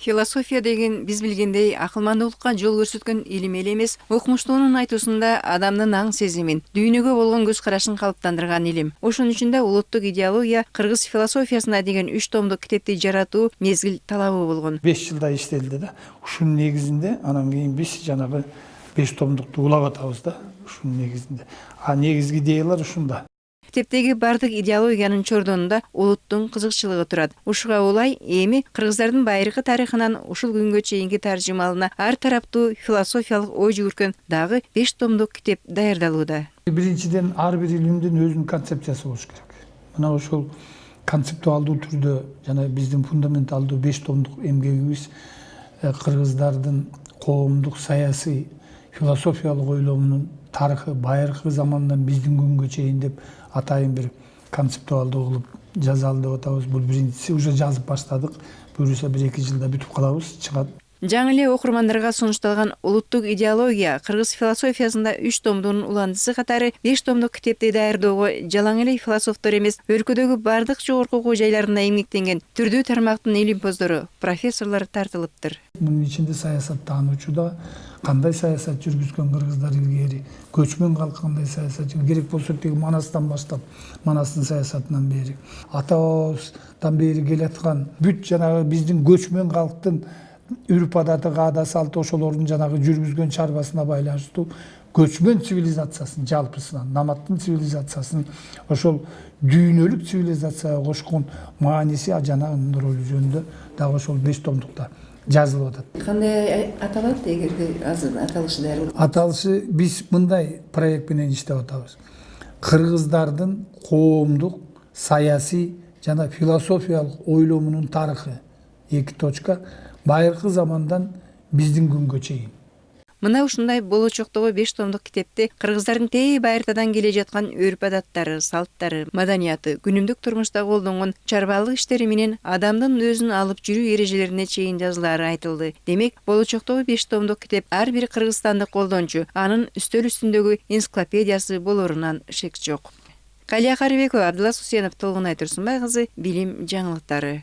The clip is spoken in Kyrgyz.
Философия деген биз билгендей акылмандуулукка жол көрсөткөн илим эле эмес, окумуштуунун айтуусунда адамдын аң сезимин, дүйнөгө болгон көз карашын калыптандырган илим. Ошонун үчүн да улуттук идеология кыргыз философиясына деген 3 томдук китепти жаратуу мезгил талабы болгон. 5 жылда иштелди да. Ушунун негизинде анан кийин биз жанагы 5 томдукту улап атабыз да. Ушунун негизинде. А негизги идеялар ушунда. Китептеги бардык идеологиянын чордонунда улуттун кызыкчылыгы турат. Ушуга улай эми кыргыздардын байыркы тарыхынан ушул күнгө чейинки таржымалына ар тараптуу философиялык ой жүгүрткөн дагы 5 томдук китеп даярдалууда. Биринчиден ар бир илимдин өзүнүн концепциясы болуш керек. Мына ошол концептуалдуу түрдө жана биздин фундаменталдуу 5 томдук эмгегибиз кыргыздардын коомдук, саясий, философиялык ойломунун тарыхы байыркы замандан биздин күнгө чейин деп атайын бир концептуалдуу кылып жазалы деп атабыз. Бул биринчиси, уже жазып баштадык. Буюрса 1-2 жылда бүтүп калабыз, чыгат. Жаңы эле окурмандарга сунушталган улуттук идеология кыргыз философиясында 3 томдун уландысы катары 5 томдук китепти даярдоого жалаң эле философтор эмес, өлкөдөгү бардык жогорку окуу жайларында эмгектенген түрдүү тармактын илимпоздору, профессорлор тартылыптыр. Мунун ичинде саясаттануучу да, кандай саясат жүргүзгөн кыргыздар илгери, көчмөн калк кандай саясат керек болсо теги Манастан баштап, Манастын саясатынан бери, ата бабабыздан бери келаткан бүт жанагы биздин көчмөн калктын үрп адаты, каада салты ошолордун жанагы жүргүзгөн чарбасына байланыштуу көчмөн цивилизациясын жалпысынан, наматтын цивилизациясын ошол дүйнөлүк цивилизацияга кошкон мааниси жана анын ролу жөнүндө дагы ошол 5 томдукта жазылып атат. Кандай аталат эгерде азыр аталышы даярдалат? Аталышы биз мындай проект менен иштеп атабыз. Кыргыздардын коомдук, саясий жана философиялык ойломунун тарыхы 2 точка байыркы замандан биздин күнгө чейин. Мына ушундай болочоктогу 5 томдук китепти кыргыздардын тээ байыртадан келе жаткан өрп адаттары, салттары, маданияты, күнүмдүк турмушта колдонгон чарбалык иштери менен адамдын өзүн алып жүрүү эрежелерине чейин жазылаары айтылды. Демек, болочоктогу 5 томдук китеп ар бир кыргызстандык колдончу анын үстөл үстүндөгү энциклопедиясы болорунан шек жок. Калия Карыбекова, Абдулла Сусенов, Толгунай Турсунбай кызы, Билим жаңылыктары.